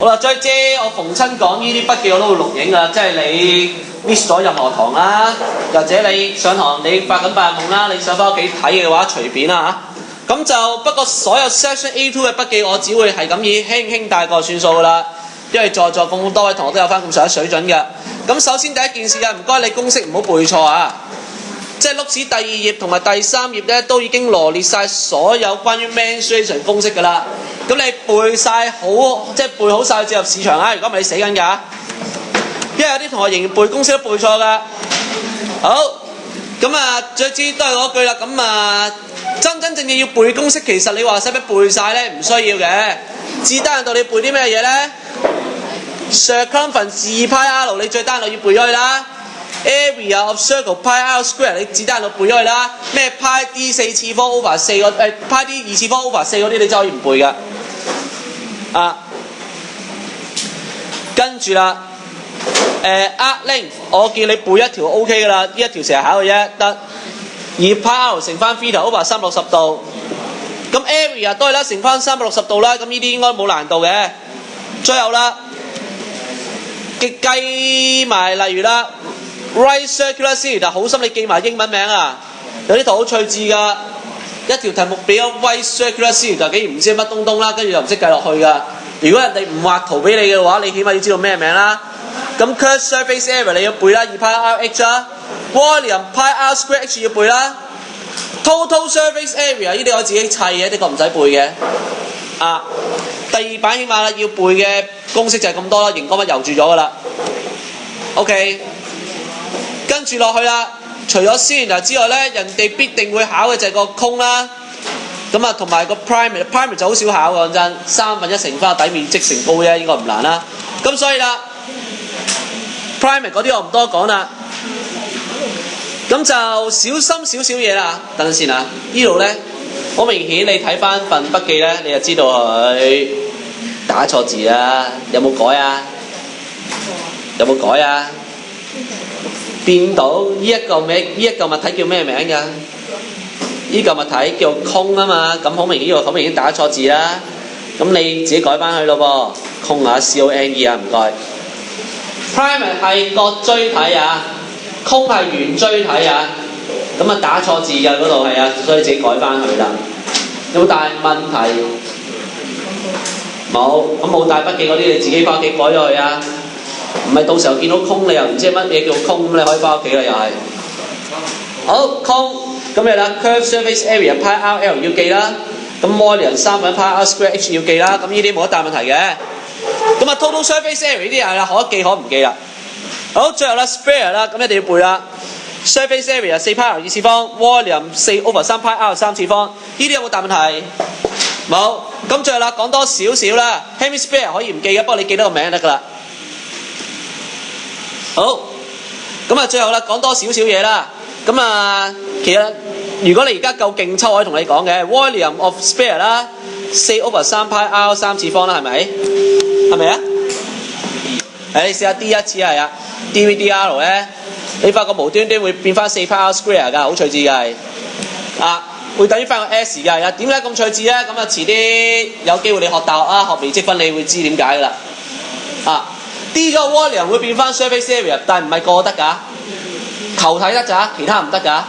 好啦，再者我逢親講呢啲筆記我都會錄影㗎，即係你 miss 咗任何堂啦，或者你上堂你發緊白日夢啦，你想翻屋企睇嘅話隨便啦嚇。咁就不過所有 Section A2 嘅筆記我只會係咁以輕輕帶過算數㗎啦，因為在座咁多位同學都有翻咁上下水準嘅。咁首先第一件事啊，唔該你公式唔好背錯啊！即係碌紙第2頁同埋第3頁咧，都已經羅列晒所有關於 mensuration 公式㗎啦。咁你背晒好，即係背好晒進入市場啊！如果唔係你死緊㗎，因為有啲同學仍然背公式都背錯㗎。好，咁啊，最之都係嗰句啦。咁啊，真正要背公式，其實你話使唔使背晒咧？唔需要嘅。至單限度你背啲咩嘢咧 ？Circumference 2πr 你最單限度要背咗佢啦。Area of circle pi r square 你只單喺度背咗佢啦，咩 pi d 4次方 over 4個pi d 2次方 over 4嗰啲你真係可以唔背噶。跟住啦，arc length 我叫你背一條 OK 噶啦，呢一條成日考嘅啫，得。而 pi r 乘翻 theta over 360度，咁 area 都係啦，乘翻360度啦，咁呢啲應該冇難度嘅。最後啦，計埋例如啦。Right circular cylinder 好心你記埋英文名啊！有啲圖好趣致㗎，一條題目俾咗 right circular cylinder 竟然唔知乜東東啦，跟住又唔識計落去㗎。如果人哋唔畫圖俾你嘅話，你起碼要知道咩名啦。咁 curved surface area 你要背啦，2πr(h) 啦 ，volume πr square h 要背啦 ，total surface area 呢啲我自己砌嘅，的確唔使背嘅。第2版起碼要背嘅公式就係咁多啦，熒光筆油住咗㗎啦。OK。跟住落去啦，除咗 cylinder 之外咧，人哋必定會考嘅就係個 cone啦。咁啊，同埋個 primary 就好少考嘅，講真，1/3乘翻底面積乘高啫，應該唔難啦。咁所以啦 primary 嗰啲我唔多講啦。咁就小心少少嘢啦。等陣先啊，呢度咧好明顯，你睇翻份筆記咧，你就知道佢打錯字啦。有冇改啊？有冇改啊？變到呢一個名，呢一嚿物體叫咩名㗎？呢嚿物體叫空啊嘛，咁好明顯，呢個好明顯打錯字啦。咁你自己改翻去咯噃，空啊 C-O-N-E 啊，唔該。Primary 係角錐體啊，空係圓錐體啊，咁啊打錯字嘅嗰度係啊，所以自己改翻去啦。有冇大問題？冇，咁冇帶筆記嗰啲你自己翻屋企改咗佢啊。唔係到時候見到空你又唔知乜嘢叫空，咁你可以翻屋企啦又係。好，空咁你啦 curved surface area pi r l 要記啦，咁 volume 3/pi r square h 要記啦，咁呢啲冇一大問題嘅。咁啊 total surface area 呢啲係啦，可記可唔記啦。好，最後啦 sphere 啦，咁一定要背啦。surface area 4πr 2次方 ，volume 4/3πr 3次方，呢啲有冇大問題？冇。咁最後啦，講多少少啦 ，hemisphere 可以唔記嘅，不過你記得個名就得㗎啦。好，咁啊最後啦，講多少少嘢啦。咁啊，其實如果你而家夠勁抽，可以同你講嘅 volume of sphere 啦，4/3πr 3次方啦，係咪？係咪啊？你試下 D 一次係啊 ，dVdr 咧，你發覺無端端會變翻4πr square 㗎，好趣致㗎係。會等於翻個 S 㗎係啊。點解咁趣致咧？咁啊遲啲有機會你學大學啊，學微積分你會知點解㗎啦。D 個 volume 會變翻 surface area， 但係唔係個個得㗎，球體得咋，其他唔得㗎。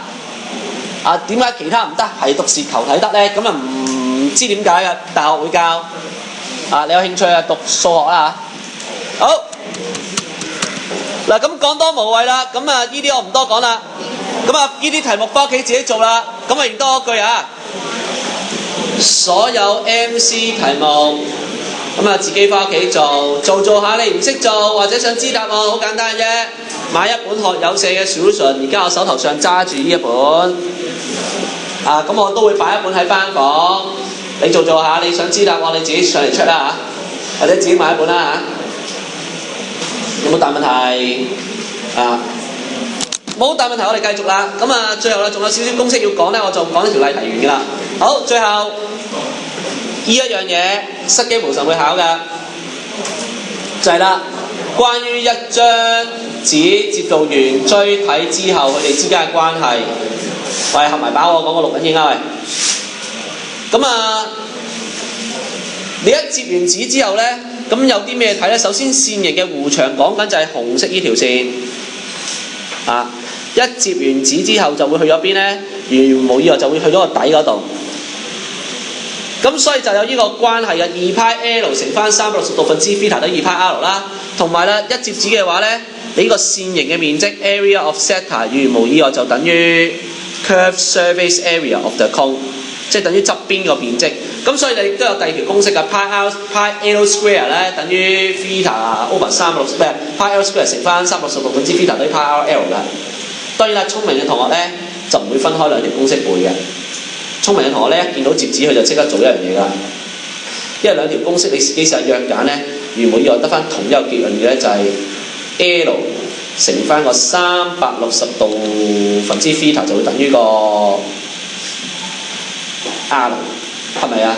點解其他唔得？係獨是球體得咧？咁啊唔知點解嘅，大學會教。你有興趣啊讀數學啦嚇。好，嗱咁講多無謂啦，咁啊呢啲我唔多講啦。咁啊呢啲題目翻屋企自己做啦。咁啊認多一句啊，所有 MC 題目。咁啊，自己翻屋企做下，你唔識做或者想知答案，好簡單嘅啫。買一本學友社嘅 solution， 而家我手頭上揸住呢一本。咁我都會擺一本喺班房，你做下，你想知答案你自己上嚟出啦嚇，或者自己買一本啦嚇。有冇大問題？冇大問題，我哋繼續啦。咁啊，最後啦，仲有少少公式要講咧，我就講呢條例題完㗎啦。好，最後。呢一樣嘢失機無神會考嘅，就係啦，關於一張紙接到圓錐體之後，佢哋之間嘅關係。喂，合埋把我講個錄緊影啊喂。咁你一接完紙之後咧，咁有啲咩睇咧？首先線形嘅弧長講緊就係紅色呢條線啊，一接完紙之後就會去咗邊咧？如無意外就會去咗個底嗰度。咁所以就有呢個關係嘅2派 L 乘翻360度分之 θ 等於2派 R 啦。同埋咧一接紙嘅話咧，你呢個線形嘅面積 area of sector 如無意外就等於 curved surface area of the cone， 即係等於側邊個面積。咁所以你都有第二條公式嘅 pi L square 咧等於 θ over 360咩 pi L square 乘翻360度分之 θ 等於 pi R L 嘅。當然啦，聰明嘅同學咧就唔會分開兩條公式背嘅。聰明嘅同學咧一見到摺紙佢就即刻做一樣嘢㗎，因為兩條公式你自己試下約揀咧，如無意外得翻同一個結論嘅咧就係 L 乘翻個360度分之 θ 就會等於個 R， 係咪啊？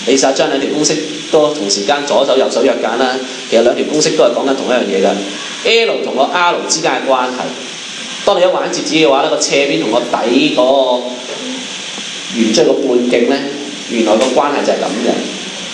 你試下將兩條公式都同時間左手右手約揀啦，其實兩條公式都係講緊同一樣嘢㗎。L 同個 R 之間嘅關係，當你一玩摺紙嘅話咧，個斜邊同個底嗰個圓錐個半徑咧，原來個關係就係咁嘅。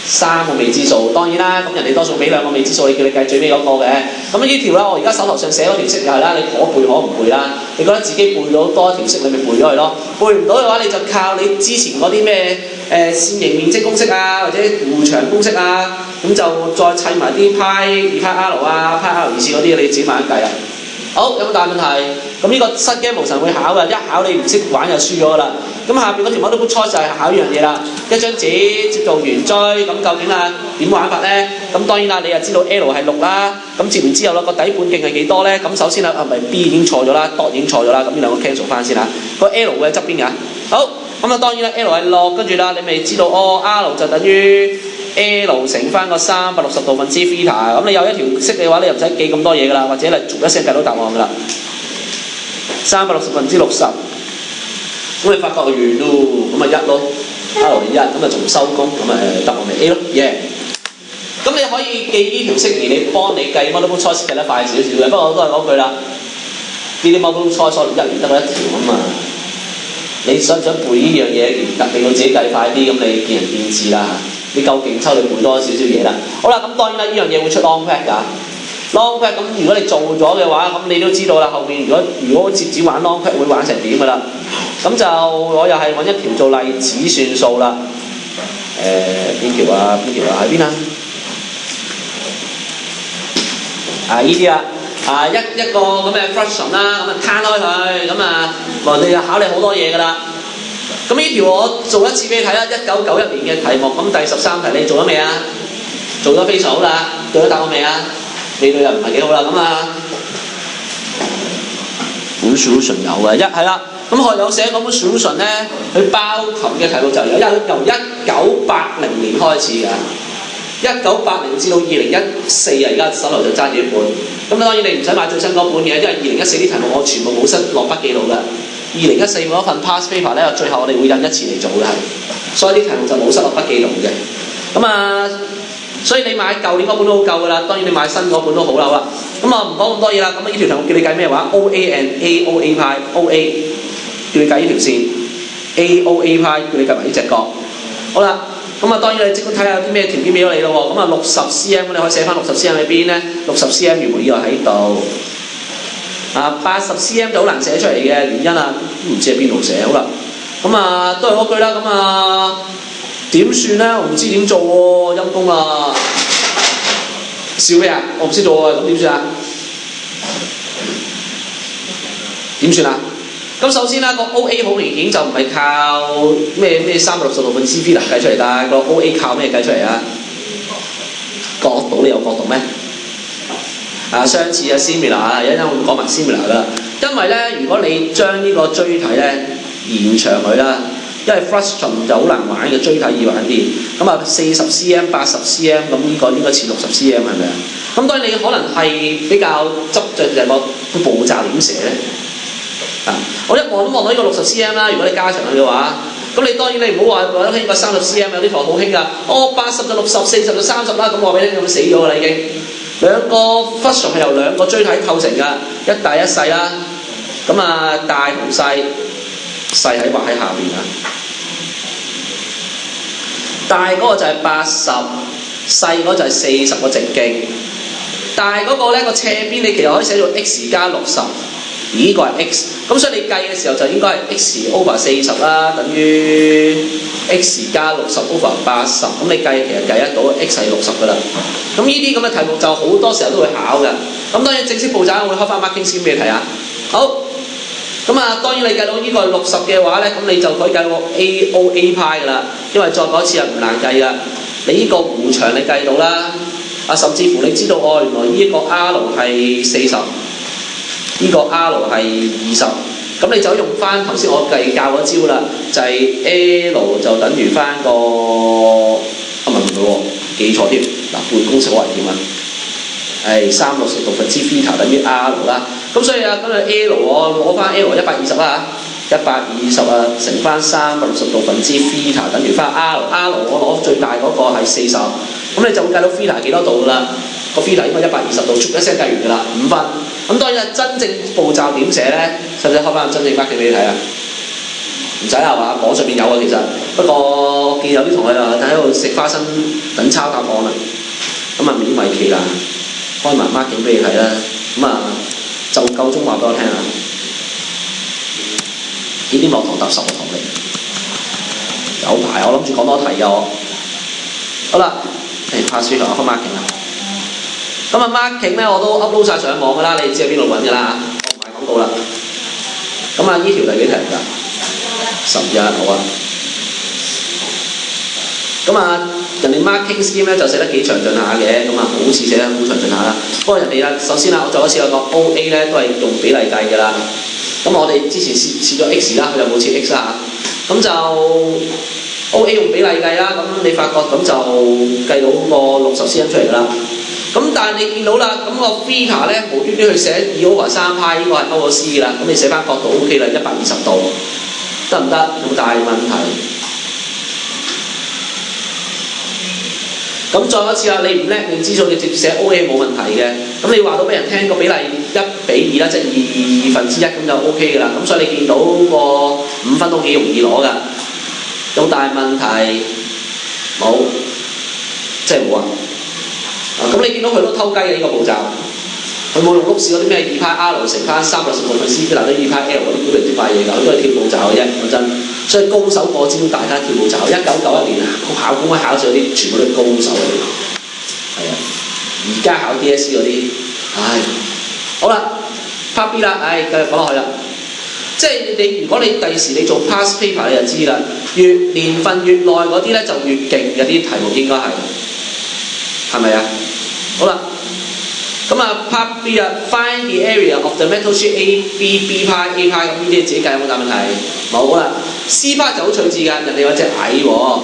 3個未知數，當然啦，咁人哋多數俾2個未知數，你叫你計最尾嗰個嘅。咁呢條啦，我而家手頭上寫嗰條式又係啦，你可背可唔背啦。你覺得自己背到多一條式，你咪背咗佢咯。背唔到嘅話，你就靠你之前嗰啲咩線形面積公式啊，或者弧長公式啊，咁就再砌埋啲派2派 R 啊、派 R 2次嗰啲，你自己慢慢計啊。好，有冇大問題？咁呢個失驚無神會考嘅，一考你唔識玩就輸咗㗎啦。咁下邊嗰條 multiple choice 就係考呢樣嘢啦。一張紙做圓錐，咁究竟啊點玩法咧？咁當然啦，你又知道 L 係6啦。咁接完之後啦，個底半徑係幾多咧？咁首先啊，係咪 B 已經錯咗啦 ，dot 已經錯咗啦。咁呢兩個 cancel 翻先啦。個 L 會喺側邊㗎。好，咁啊當然啦 ，L 係6，跟住啦，你咪知道R 就等於 L 乘翻個360度分之 θ。咁你有一條式嘅話，你又唔使記咁多嘢㗎啦，或者你逐一聲計到答案㗎啦。360分之60，咁你發覺完咯，咁咪1咯 ，R 係1，咁咪仲收工，咁咪答案咪 A 咯 ，yeah。咁你可以記呢條式，而你幫你計 multiple choice 計得快少少嘅，不過都係嗰句啦，呢啲 multiple choice 一年得嗰一條啊嘛。你想唔想背呢樣嘢，令到自己計快啲，咁你見仁見智啦。你夠勁抽，你背多少少嘢啦。好啦，咁當然啦，呢樣嘢會出 long fact 㗎。long fact 咁如果你做咗嘅話，咁你都知道啦。後面如果摺紙玩 long fact 會玩成點㗎啦？咁就我又係揾一條做例子算數啦。邊條啊？邊條啊？喺邊啊？呢啲啦。一個咁嘅 fraction 啦，咁啊攤開佢，咁啊你就考你好多嘢㗎啦。咁呢條我做一次俾你睇啦，1991年嘅題目，咁第13題你做咗未啊？做咗非常好啦，對咗答案未啊？你對又唔係幾好啦，咁啊，本 solution 有嘅，係啦，咁學友寫嗰本 solution 咧，佢包含嘅題目就由1980年開始㗎，1980至到2014啊，而家手頭就揸住一本，咁當然你唔使買最新嗰本嘅，因為2014啲題目我全部冇失落筆記錄㗎，2014嗰份 past paper 咧，最後我哋會印一次嚟做嘅係，所以啲題目就冇失落筆記錄嘅，咁啊。所以你買舊年嗰本都好夠㗎啦，當然你買新嗰本都好啦。咁啊唔講咁多嘢啦，咁呢條題目叫你計咩話 ？O A and A O A 派 O A 叫你計呢條線 ，A O A 派叫你計埋呢隻角。好啦，咁啊當然你即管睇下有啲咩條件俾咗你咯喎。咁啊60 cm 你可以寫翻60 cm 喺邊咧？60 cm 原本以為喺度。80 cm 就好難寫出嚟嘅原因啊，唔知喺邊度寫。好啦，咁啊都係嗰句啦，咁啊。點算咧？我唔知點做喎，陰公啊！笑咩啊？我唔識做喎，咁點算啊？點算啊？咁首先啦，個 OA 好明顯就唔係靠咩360度分之 θ 計出嚟㗎，個 OA 靠咩計出嚟啊？角度你有角度咩？相似啊 similar 啊，一陣我會講埋 similar 㗎啦。因為咧，如果你將呢個錐體咧延長佢啦。因為 frustrum 就好難玩嘅，錐體易玩啲。咁啊40 cm、80 cm， 咁呢個應該似60 cm 係咪啊？咁當然你可能係比較執著就係個步驟點寫咧。我一望都望到呢個60 cm 啦。如果你加長佢嘅話，咁你當然你唔好話覺得興個30 cm 有啲同學好興㗎。80就60，40就30啦。咁我俾你咁死咗㗎啦已經。兩個 frustrum 係由兩個錐體構成㗎，一大一細啦。咁啊大同細。細喺畫喺下邊啊，大嗰個就係80，細嗰就係40個直徑，但係嗰個咧個斜邊你其實可以寫做 x 加60，而呢個係 x， 咁所以你計嘅時候就應該係 x over 40啦，等於 x 加60 over 80，咁你其實計得到 x 係60噶啦。咁呢啲咁嘅題目就好多時候都會考嘅。咁當然正式步驟我會開翻 marking scheme 俾你睇下。好，咁當然你計到呢個係60嘅話咧，咁你就可以計到 AOA 派噶啦，因為再講一次係唔難計噶。你呢個弧長你計到啦，甚至乎你知道原來呢個 R 係40，呢個 R 係20，咁你就用翻頭先我計教嗰招啦，就係 L 就等於翻個唔係喎，記錯添，嗱背公式好危險啊！係360度分之 theta 等於 R 啦，咁所以咁L 我攞翻 L 120啦嚇，120乘翻360度分之 theta 等於翻 R 我攞最大嗰個係40，咁你就會計到 theta 幾多度噶啦？個 theta 應該120度，一聲計完噶啦，5分。咁當然真正步驟點寫咧，使唔使開翻個真正 marking 俾你睇啊？唔使係嘛，網上面有啊其實，不過我見有啲同學喺度食花生等抄答案啦，咁勉為其難開埋 marking 俾你睇啦，就夠鐘話俾我聽啦。呢啲落堂搭10個堂嚟，有排我諗住講多題嘅我。好啦，下書同我開 marking 啦。咁marking 咧我都 upload 晒上網㗎啦，你知喺邊度揾㗎啦嚇，我唔賣廣告啦。咁呢條第幾題㗎？11好啊。咁人哋 marking scheme 咧就寫得幾詳盡下嘅，好似寫得好詳盡下啦。不過人哋首先我再一次有個 OA 咧都係用比例計㗎啦。咁我哋之前試咗 x 啦，佢就冇設 x 啦嚇。咁就 OA 用比例計啦，咁你發覺咁就計到個60 cm 出嚟㗎啦。咁但係你見到啦，咁個 theta 咧無端端去寫2 over 3派，呢個係勾咗 C 㗎啦。咁你寫翻角度 OK 啦，120度，得唔得？有冇大問題？咁再一次啦，你唔叻你知數，你直接寫 OA 冇問題嘅。咁你話到俾人聽個比例1:2啦，即係1/2咁就 OK 㗎啦。咁所以你見到個5分都幾容易攞㗎。有大問題冇？即係冇啊！咁你見到佢都偷雞嘅呢個步驟，佢冇用碌士嗰啲咩2派 R 乘翻360度分 C 嗱啲2派 L 嗰啲古靈精怪嘢㗎，佢都係跳步驟嘅啫，講真。所以高手過招，大家跳步驟。1991年考公開考試嗰啲全部都係高手嚟，係啊。而家考 DSE 嗰啲，好啦 ，Part B 啦，繼續講落去啦。即係你如果你第時你做 past paper 你就知啦，越年份越耐嗰啲咧就越勁嘅啲題目應該係咪啊？好啦，Part B 啊 ，find the area of the metal sheet A、B、B 派、A 派，咁呢啲自己計有冇大問題？冇啦。C 派就好趣致㗎，人哋有隻蟻喎。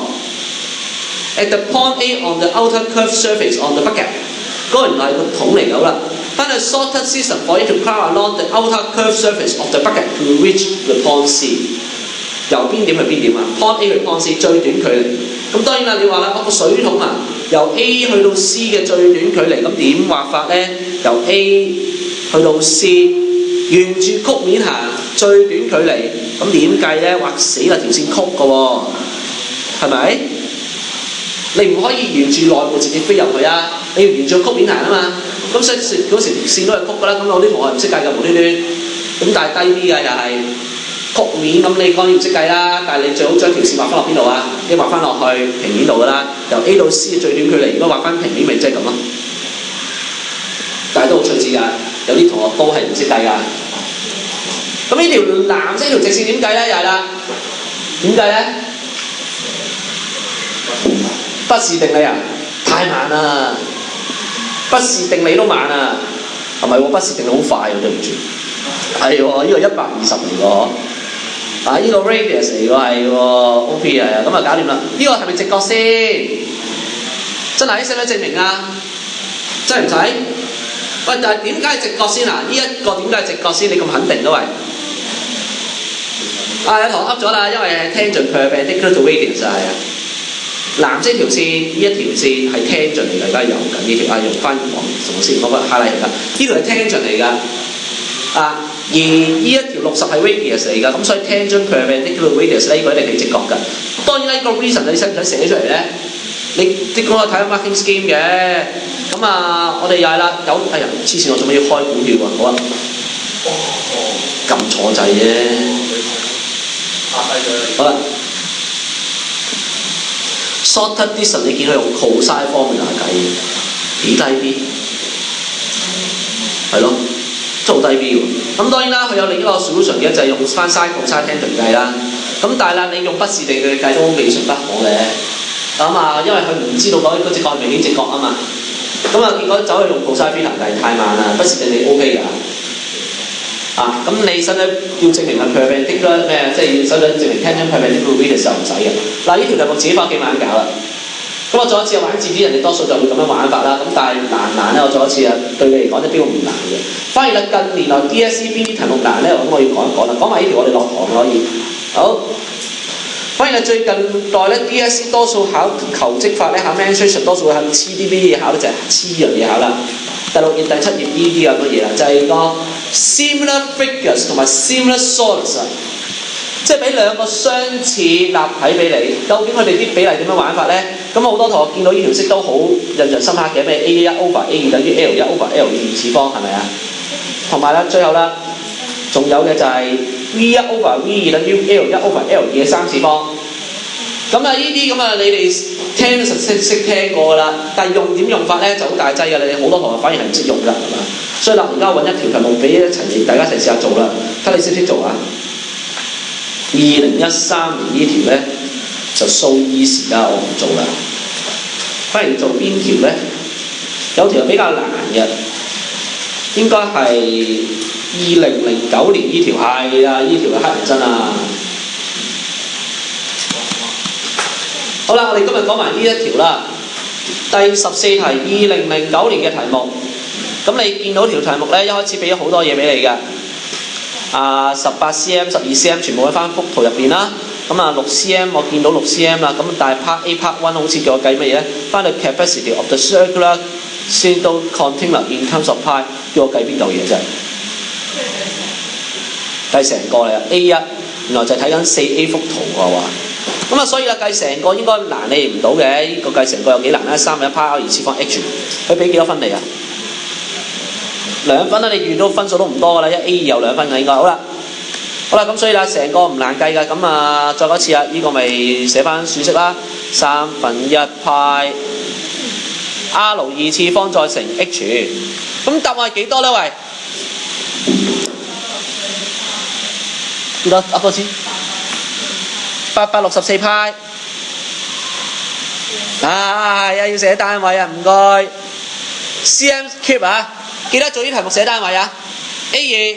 At the point A on the outer curved surface on the bucket， 嗰個原來係個桶嚟㗎啦。Find a sorted system for it to climb along the outer curved surface of the bucket to reach the point C。由邊點去邊點啊 ？Point A 去 Point C 最短距離。咁當然啦，你話啦，個水桶啊，由 A 去到 C 嘅最短距離，咁點畫法咧？由 A 去到 C， 沿住曲面行最短距離，咁點計咧？畫死啦，條線曲嘅喎，係咪？你唔可以沿住內部直接飛入去啊！你要沿住曲面行啊嘛。咁所以嗰時條線都係曲㗎啦。咁有啲同學唔識計嘅無端端，咁但係低啲嘅又係曲面，咁你當然唔識計啦。但係你最好將條線畫翻落邊度啊？你畫翻落去平面度㗎啦。由 A 到 C 嘅最短距離，如果畫翻平面，咪即係咁咯。但係都好趣致㗎，有啲同學都係唔識計㗎。咁呢條藍色條直線點計咧？又係啦，點計咧？畢氏定理啊，太慢啦！畢氏定理都慢啊，係咪喎？畢氏定理好快喎，對唔住。係喎，呢個120嚟喎，呢個 radius 嚟喎，係喎 ，OP 啊，咁啊搞掂啦。呢個係咪直角先？真係使唔使證明啊？真係唔使。喂，但係點解係直角先啊？呢一個點解係直角先？你咁肯定都係？有堂噏咗啦，因為係 tangent perpendicular to radius 係啊。藍色條線呢一條線係 tangent 嚟㗎，而家用緊呢條用翻黃線嗰個 highlight 嚟㗎，呢條係 tangent 嚟㗎，而呢一條60係 radius 嚟㗎，咁所以 tangent perpendicular radius 呢個一定係直角㗎。當然啦，呢個 reason 你使唔使寫出嚟咧？你啲講睇下 marking scheme 嘅，咁啊我哋又係啦，哎呀黐線，我做乜要開股票啊？好啊，撳錯掣啫。好啦 ，shorter distance 你見佢用 cosine formula 計，幾低 B， 係咯，真係好低 B 喎。咁當然啦，佢有另一個 solution 嘅就係用翻 sin cosine tangent 計啦。咁但係啦，你用不是定嘅計都未嘗不可嘅。咁啊，因為佢唔知道嗰隻角係明顯直角啊嘛。咁啊，結果走去用 cosine theta 計太慢啦，不是定你 OK 㗎。啊，咁你使唔使要證明係 perpendicular 咩？即係要使唔使證明 tangent perpendicular v 嘅時候唔使嘅。嗱，呢條題目自己翻屋企慢慢搞啦。咁我再一次玩字啲人哋多數就會咁樣玩法啦。咁但係難唔難咧？我再一次啊，對你嚟講一啲都唔難嘅。反而啦，近年來 DSE 邊啲題目難咧？咁我要講一講啦。講埋呢條我哋落堂可以。好。反而啦，最近代咧 DSE 多數考求職法咧，考 mensuration 多數會考黐啲咩嘢考咧，就係黐樣嘢考啦。第6頁、第7頁呢啲咁嘅嘢啦，就係個 similar figures 同埋 similar solids 啊，即係俾兩個相似立體俾你，究竟佢哋啲比例點樣玩法咧？咁好多同學見到呢條式都好印象深刻嘅，咩 A1/A2 等於 L1/L2 二次方係咪啊？同埋啦，最後啦，仲有嘅就係 V1/V2 等於 L1/L2 嘅三次方。咁啊，呢啲咁啊，你哋聽識聽過㗎啦，但係點用法咧就好大劑㗎，你哋好多同學反而係唔識用㗎，係嘛？所以啦，而家揾一條題目俾大家一齊試下做啦，睇你識唔識做啊？2013年呢條咧就 so easy 啦，我唔做啦。反而做邊條咧？有條比較難嘅，應該係2009年呢條，係啊，呢條係黑人憎啊！好啦，我哋今日講埋呢一條啦。第14題，2009年嘅題目。咁你見到條題目咧，一開始俾咗好多嘢俾你嘅。18cm、12cm 全部喺翻幅圖入邊啦。咁啊6cm我見到6cm啦。咁但係 part A、part 1好似叫我計乜嘢咧？翻到 capacity of the circular cylindrical container in terms of pi， 叫我計邊嚿嘢啫？計成個嚟啊 ！A1 原來就係睇緊 4A 幅圖嘅話。咁啊，所以啦，計成個應該難你唔到嘅。呢個計成個有幾難咧？3/1 派 r 二次方 h， 佢俾幾多分你啊？2分啦，你遇到分數都唔多㗎啦，一 A2 有2分嘅應該。好啦，咁所以啦，成個唔難計㗎。咁啊，再講一次啊，呢個咪寫翻算式啦，1/3派 r 二次方再乘 h。咁答案係幾多咧？喂，幾多？噏多次。864派啊，要寫單位啊，唔該。cm cube 啊，記得做啲題目寫單位啊。A2，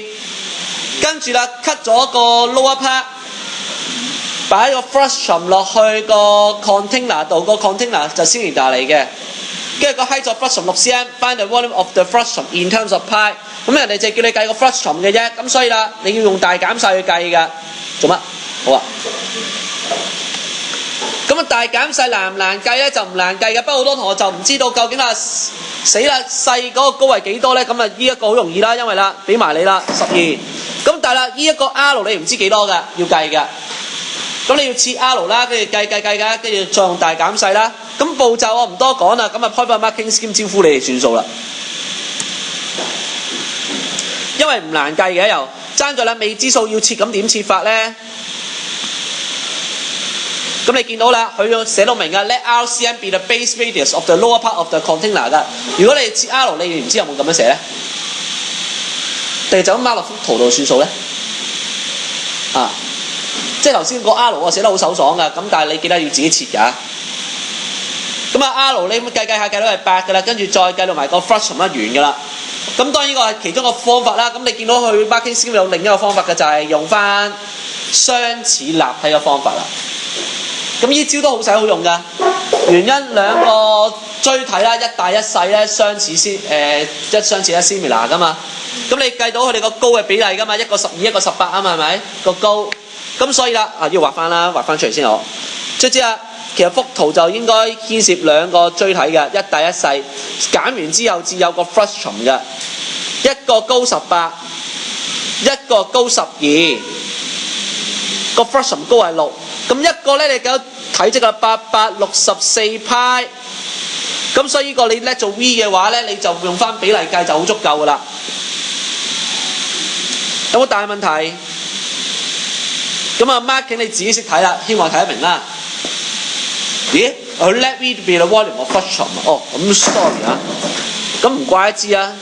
跟住啦 ，cut 咗個 lower part， 擺個 frustum 落去個 container 度，個 container 就 cylinder 嚟嘅。跟住個 height of frustum 6cm，find the volume of the frustum in terms of pi。咁人哋就叫你計個 frustum 嘅啫，咁所以啦，你要用大減細去計㗎。做乜？好啊。咁啊，大減細難唔難計咧？就唔難計嘅，不過好多同學就唔知道究竟啦，死啦細嗰個高係幾多咧？咁啊，呢一個好容易啦，因為啦，俾埋你啦12。咁但係啦，呢一個 R 你唔知幾多㗎，要計㗎。咁你要設 R 啦，跟住計㗎，跟住再用大減細啦。咁步驟我唔多講啦，咁啊開翻 marking scheme 招呼你哋算數啦。因為唔難計嘅又爭在啦，未知數要設，咁點設法咧？咁你見到啦，佢要寫到明㗎 ，let RCM be the base radius of the lower part of the container 㗎。如果你設 R， 你唔知有冇咁樣寫咧？定係就咁 mark 落幅圖度算數咧？啊，即係頭先個 R 我寫得好手爽㗎，咁但係你記得要自己設㗎。咁啊 R 你計下計到係8㗎啦，跟住再計到埋個 frustum 完㗎啦。咁當然呢個係其中一個方法啦。咁你見到佢 marking scheme 有另一個方法嘅，就係用翻相似立體嘅方法啦。咁呢招都好使好用㗎，原因兩個錐體啦，一大一細咧相似先，一相似一 similar 㗎嘛。咁你計到佢哋個高嘅比例㗎嘛，一個12，一個18啊嘛，係咪個高？咁所以啦，要畫翻啦，畫翻出嚟先好。卒之啊，其實幅圖就應該牽涉兩個錐體嘅，一大一細，減完之後至有個 frustum 嘅，一個高18，一個高12，個 frustum 高係6。咁一個咧，你睇積啦，864派。咁所以呢個你叻做 V 嘅話咧，你就用翻比例計就好足夠噶啦。有冇大問題？咁啊 marking 你自己識睇啦，希望睇得明啦。咦？佢 let V be the volume of frustum 哦，咁 sorry 啊，咁唔怪得知啊。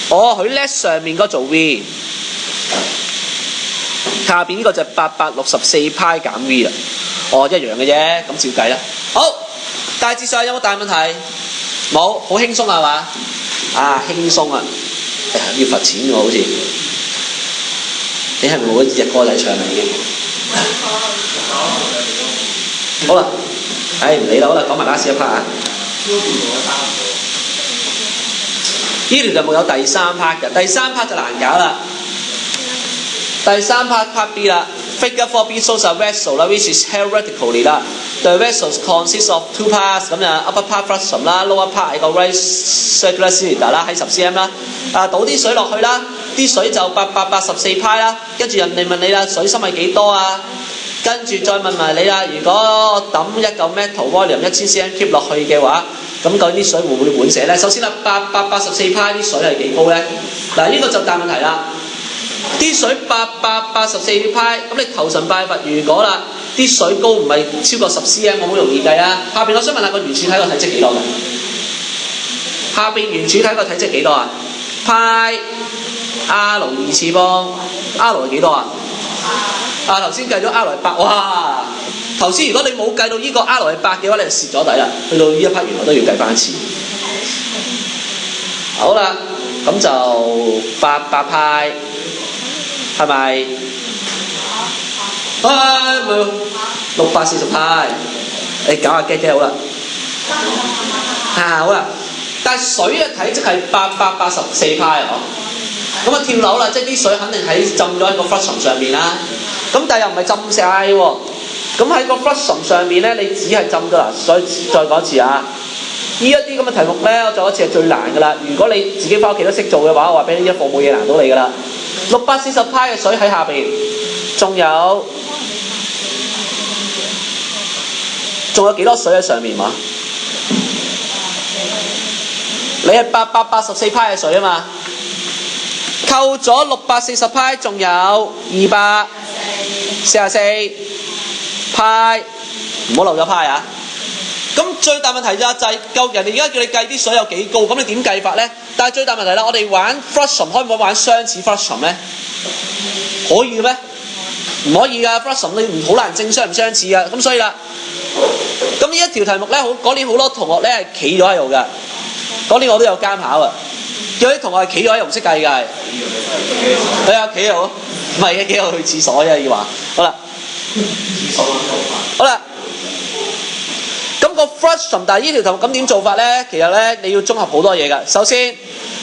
哦，佢 let 上面嗰做 V， 下邊呢個就864派減 V 啦。哦，一樣嘅啫，咁照計啦。好，大致上有冇大問題？冇，好輕鬆係嘛？啊，輕鬆啊！哎呀，要罰錢喎，好似。你係咪冇隻歌仔唱啦已經？好啦，唔理啦，好啦，講埋last一 part 啊。呢條就冇有第三 part 嘅，第三 part 就難搞啦。第三 part B 啦 ，Figure 4B shows a vessel 啦 ，which is held vertically 啦。The vessels consist of two parts， 咁就 upper part frustum 啦 ，lower part 係個 right circular cylinder 啦，喺10cm 啦。倒啲水落去啦，啲水就884派啦。跟住人哋問你啦，水深係幾多啊？跟住再問埋你啦，如果我抌一嚿 metal volume 1000cm cube 落去嘅話，咁究竟啲水會唔會滿瀉咧？首先啦，884派啲水係幾高咧？嗱，呢個就大問題啦。啲水884派，咁你求神拜佛，如果啦啲水高唔係超過10cm，我好容易計啊。下邊我想問下個圓柱體個體積幾多嘅？下邊圓柱體個體積幾多啊？派 R2 次方 ，R 係幾多啊？頭先計咗 R 係8，哇！頭先如果你冇計到呢個 R 係8嘅話，你就蝕咗底啦。去到呢一 part 原來都要計翻一次。好啦，咁就800派，係咪？640派，你搞下機好啦。好啦，但係水嘅體積係884派啊！咁啊跳樓啦，即係啲水肯定喺浸咗喺個 frustum 上面啦。咁但係又唔係浸晒喎。咁喺個 frustum 上面咧，你只係浸咗啦。所以再講一次啊，呢一啲咁嘅題目咧，我做一次係最難㗎啦。如果你自己翻屋企都識做嘅話，我話俾你一課冇嘢難到你㗎啦。640派嘅水喺下邊，仲有幾多水喺上面嘛？你係884派嘅水啊嘛，扣咗640派，仲有244派，唔好漏咗派啊！咁最大問題就係究竟人哋而家叫你計啲水有幾高，咁你點計法咧？但係最大問題啦，我哋玩 frustum 可唔可以玩相似 frustum 咧？可以嘅咩？唔可以㗎 frustum 你唔好難證相唔相似㗎。咁所以啦，咁呢一條題目咧，嗰年好多同學咧係企咗喺度㗎。嗰年我都有監考啊，叫啲同學係企咗喺度唔識計㗎。係啊，企喺度，唔係嘅，企喺度去廁所啫要話。好啦，好啦。咁個 frustum， 但係呢條題目咁點做法咧？其實咧你要綜合好多嘢㗎。首先，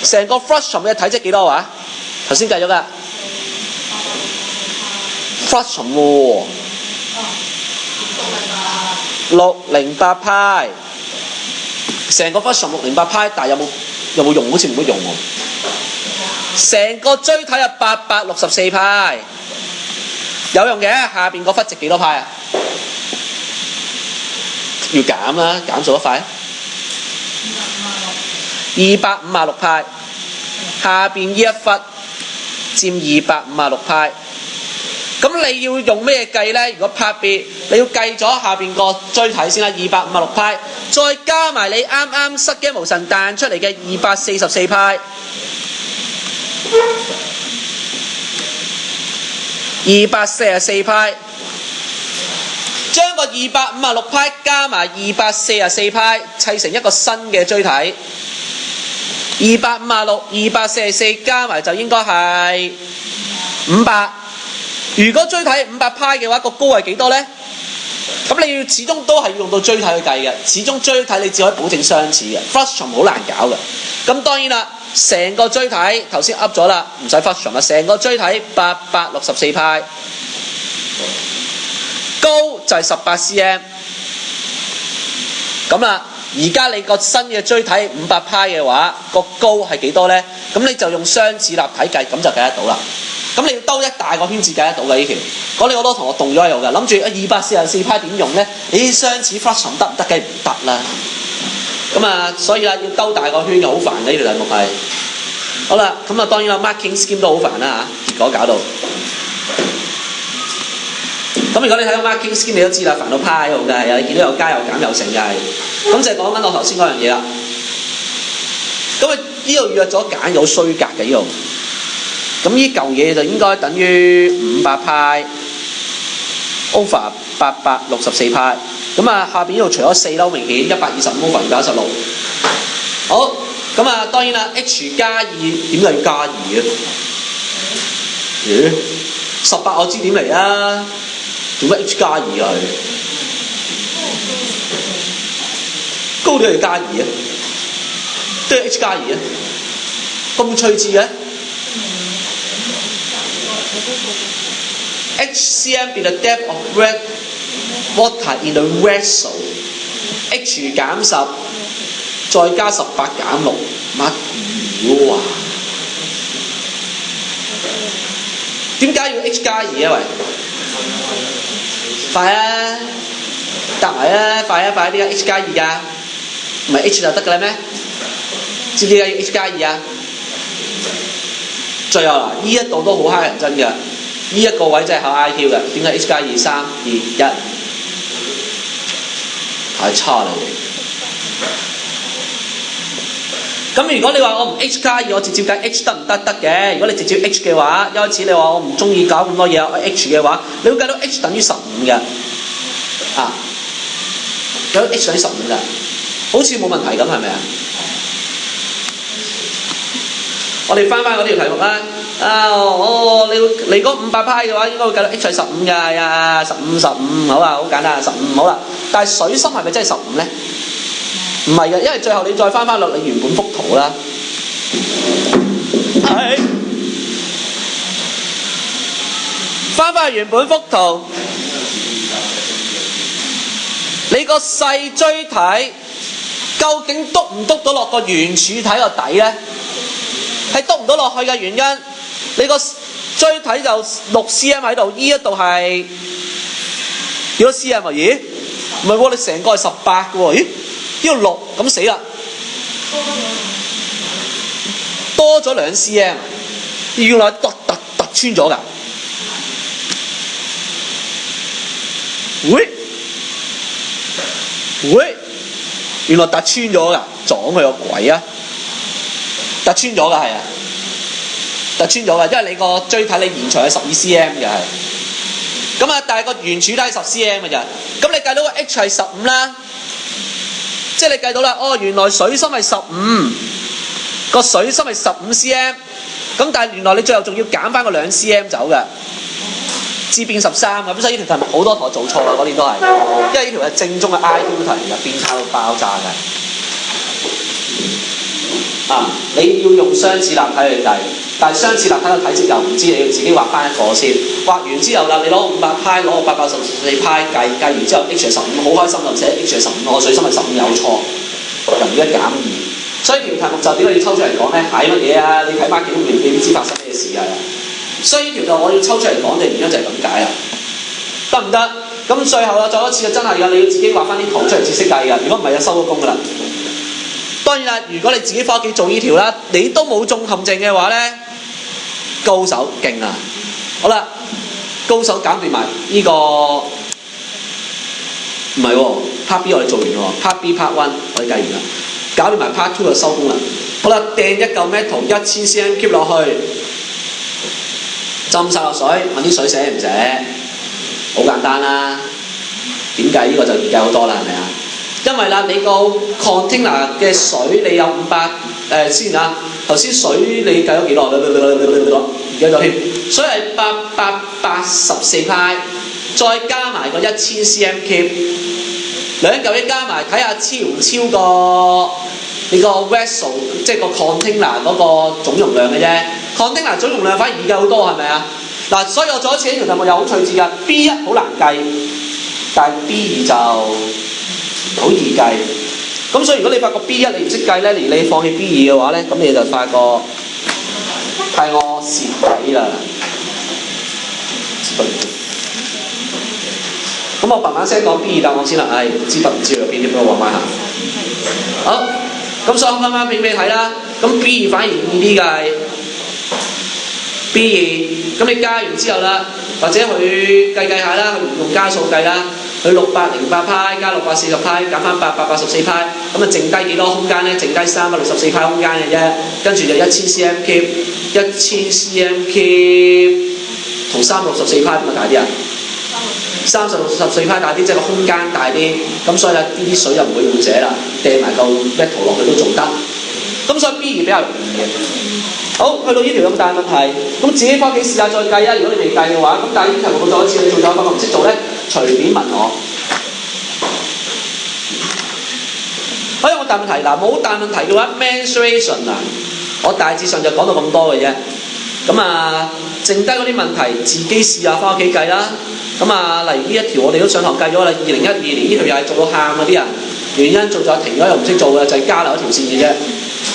成個 frustum 嘅體積幾多話？頭先計咗㗎。frustum 喎，608派，成個 frustum 608派，但係有冇用？好似唔會用喎。成個錐體係864派，有用嘅。下邊個忽值幾多派啊？要減啦，減數一塊，256派，下邊呢一忽佔256派。咁你要用咩計咧？如果拍別，你要計咗下邊個錐體先啦，256派，再加埋你啱啱失驚無神彈出嚟嘅244派，244派。將個256派加埋244派砌成一個新嘅錐體，256、244加埋就應該係500。如果錐體500派嘅話，個高係幾多呢？咁你要始終都係要用到錐體去計嘅，始終錐體你只可以保證相似嘅 frustum 好難搞嘅。咁當然啦，成個錐體頭先噏咗啦，唔使 frustum 啦，成個錐體864派。高就係18cm， 咁啦，而家你個新嘅錐體500派嘅話，個高係幾多呢？咁你就用相似立體計，咁就計得到啦。咁你要兜一大個圈至計得到嘅呢條。嗰啲好多同學動咗喺度嘅，諗住244派點用咧？相似 fraction 得唔得？梗係唔得啦。咁啊，所以啦，要兜大個圈又好煩嘅呢條題目係。好啦，咁啊當然啦 ，marking scheme 都好煩啦嚇，結果搞到。咁如果你睇到 marking scheme， 你都知啦，煩到趴喺度嘅係啊，你見到有加有減有乘嘅係。咁就係講緊我頭先嗰樣嘢啦。咁啊，呢度約咗揀有衰格嘅呢度。咁呢嚿嘢就應該等於500派 over 864派。咁啊，下邊呢度除咗4啦，好明顯125 over 216。好，咁啊當然啦 ，h 加2點解要加2啊？咦？18我知點嚟啊？做乜 h 加2啊？高啲係加2啊？都係 h 加2啊？咁趣致嘅？ HCM be the depth of red water in the vessel。H 減10，再加18減6，乜料啊？點解要 H 加2啊？喂，快啊！答埋啊！快啊！快啲啊 ！H 加2㗎，唔係 H 就得㗎啦咩？知唔知解要 H 加2啊？最後嗱，呢一度都好乞人憎嘅。呢一個位真係考 IQ 嘅，點解 H 加2 3 2 1？太差啦你！咁如果你話我唔 H 加2，我直接計 H 得唔得？得嘅。如果你直接 H 嘅話，一開始你話我唔中意搞咁多嘢，我 H 嘅話，你會計到 H 等於15嘅，啊，有 H 等於15嘅，好似冇問題咁係咪啊？我哋翻嗰條題目啦。你嗰500派嘅話，應該會計到 H 係15嘅，係啊，15，好啊，好簡單，15好啦。但係水深係咪真係15咧？唔係嘅，因為最後你再翻落你原本幅圖啦，係翻去原本幅圖，你個細錐體究竟篤唔篤到落個圓柱體個底咧？係篤唔到落去嘅原因。你個錐體就6 cm 喺度，呢一度係幾多 cm 啊？咦，唔係喎，你成個係18嘅喎，咦？呢度6，咁死啦，多咗2 cm， 原來突穿咗㗎。喂，原來突穿咗㗎，撞佢個鬼啊！突穿咗㗎係啊！突穿咗嘅，因為你個錐體你延長係12 cm 嘅係，咁啊，但係個圓柱都係10 cm 嘅咋，咁你計到個 H 係15啦，即係你計到啦，哦，原來水深係15，個水深係15 cm，咁但係原來你最後仲要減翻個2 cm 走嘅，至變13嘅，咁所以呢條題目好多同學做錯啦，嗰啲都係，因為呢條係正宗嘅 IQ 題嚟嘅，變態到爆炸嘅，啊，你要用相似立體去計。但係相似立體嘅體積又唔知，你要自己畫翻一個先。畫完之後啦，你攞500派，攞個864派計完之後 ，H 係15，好開心就寫 H 係15，我水深係15有錯，由1減2。所以條題目就點解要抽出嚟講咧？係乜嘢啊？你睇翻幾年，你都知發生咩事㗎。所以呢條就我要抽出嚟講嘅原因就係咁解啦。得唔得？咁最後啦，再一次真係㗎，你要自己畫翻啲圖出嚟至識計㗎。如果唔係就收咗工㗎啦。當然啦，如果你自己翻屋企做呢條啦，你都冇中陷阱嘅話咧。高手勁啊！好啦，高手搞掂埋呢個唔係喎 ，Part B 我哋做完喎 ，Part B、Part 1我哋計完啦，搞掂埋 Part 2就收工啦。好啦，掟一嚿 metal 1000 cm keep 落去，浸晒落水，問啲水寫唔寫？好簡單啦。點計呢個就易計好多啦，係咪啊？因為啦，你個 container 嘅水你有500先啊。頭先水你計咗幾耐？唔記得咗添。水係884派，再加埋個1000 cm cube，兩嚿一加埋，睇下超唔超過你個 vessel， 即係個 container 嗰個總容量嘅啫。container 總容量反而易計好多，係咪啊？嗱，所以我做一次呢條題目又好趣致㗎。B1 好難計，但係 B2 就好易計。咁所以如果你發覺 B1 你唔識計咧，而你放棄 B2 嘅話咧，咁你就發覺係我蝕底啦。對。咁我慢慢聲講 B 二答案先啦，知不知有邊啲俾我畫埋下。好，咁所以我啱啱俾你睇啦。咁 B 二反而易啲㗎係 B 二，咁你加完之後啦，或者佢計下啦，佢唔用加數計啦，佢608派加640派減翻884派，咁啊剩低幾多空間咧？剩低364派空間嘅啫，跟住就1000 cm cube，1000 cm cube 同364派邊個大啲啊？364派大啲，即係個空間大啲，咁所以咧呢啲水就唔會用瀉啦，掟埋嚿 metal 落去都仲得。咁所以 B 二比較容易嘅。好，去到呢條咁大問題，咁自己翻屋企試下再計啊！如果你未計嘅話，咁但係呢題目我做一次，你做咗，我唔識做咧，隨便問我。好，有冇大問題？嗱，冇大問題嘅話 ，mensuration 啊，我大致上就講到咁多嘅啫。咁啊，剩低嗰啲問題自己試下翻屋企計啦。咁啊，例如呢一條我哋都上堂計咗啦，2012年呢條又係做到喊嗰啲人，原因做咗停咗又唔識做嘅，就係加漏一條線嘅啫。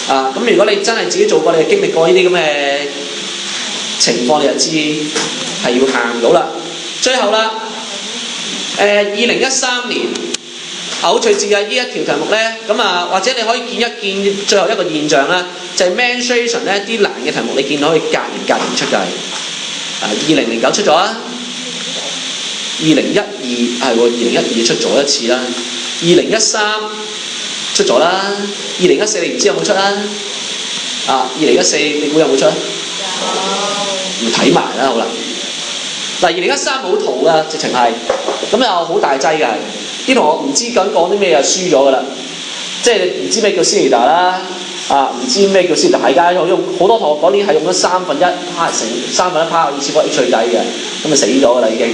咁如果你真係自己做過，你經歷過呢啲咁嘅情況，你就知係要喊到啦。最後啦，2013年好趣致嘅呢一條題目咧，咁啊或者你可以見一見最後一個現象啦，就係 mensuration 咧啲難嘅題目，你見到可以隔年出嘅。2009出咗啊，2012係喎，2012出咗一次啦，2013出咗啦，2014你唔知有冇出啦？2014你估有冇出？要睇埋啦，好啦。2013冇圖㗎，直情係咁又好大劑㗎，啲同學唔知究竟講啲咩就輸咗㗎啦。即係你唔知咩叫 Cnidaria 啦，唔知咩叫 Cnidaria，係㗎，用好多同學講呢係用咗1/3乘1/3 power 以次方 H 最底嘅，咁就死咗㗎啦已經。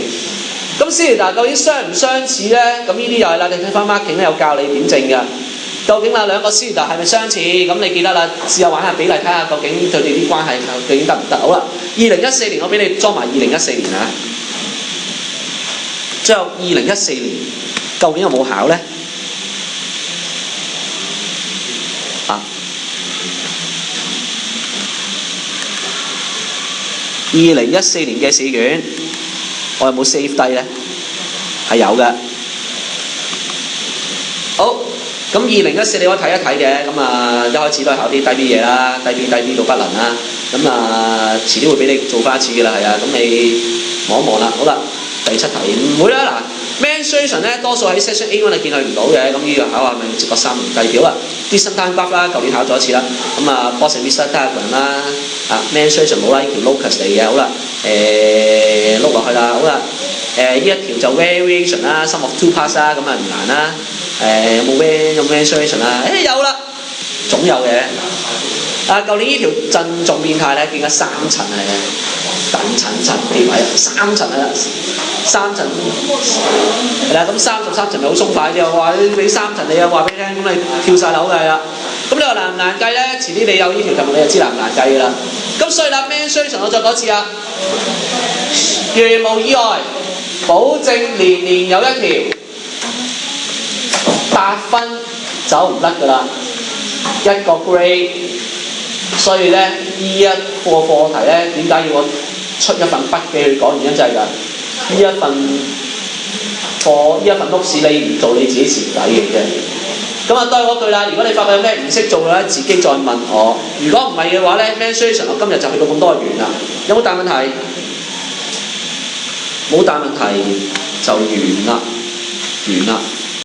咁 Cnidaria 究竟相唔相似咧？咁呢啲又係啦，你睇翻 marking 咧有教你點證㗎。究竟兩個 Cnidaria 係咪相似？咁你記得啦，試下玩下比例，睇下究竟佢哋啲關係究竟得唔得？好啦，2014年我俾你裝埋2014年啊。最後2014年究竟有冇考咧？2014年嘅試卷我有冇 save 低咧？係有嘅。好。咁2014你可以睇一睇嘅，咁啊一開始都係考啲低 B 嘢啦，低 B 到不能啦，咁啊遲啲會俾你做翻一次嘅啦，係啊，咁你望一望啦，好啦，第7題唔會啦，嗱 mensuration 咧多數喺 section A1 你見佢唔到嘅，咁呢個考下咪接個3年計表啦，啲新單 graph 啦，舊年考咗一次啦，咁啊 positive diagram 啦，mensuration 冇啦，呢條 locus 嚟嘅，好啦，碌落去啦，好啦，呢一條就 variation 啦 ，sum of two parts 啦，咁啊唔難啦。有冇 mensuration 啊？有啦，總有嘅。舊年呢條陣仲變態咧，見咗3層係嘅，等層幾位啊？3層啊，3層係啦。咁33層咪好鬆快啲，我話你俾3層你啊，話俾你聽，咁你跳晒樓㗎啦。咁你話難唔難計咧？遲啲你有呢條題目你就知難唔難計㗎啦。咁所以啦 mensuration 我再講一次啊，如無意外，保證年年有一條。8分走唔甩㗎啦，一個 grade， 所以咧呢一個課題咧點解要我出一份筆記去講？原因就係㗎，呢一份 notes 你唔做你自己蝕底嘅啫。咁啊都係嗰句啦，如果你發覺有咩唔識做嘅咧，自己再問我。如果唔係嘅話咧 mensuration 我今日就去到咁多完啦。有冇大問題？冇大問題就完啦。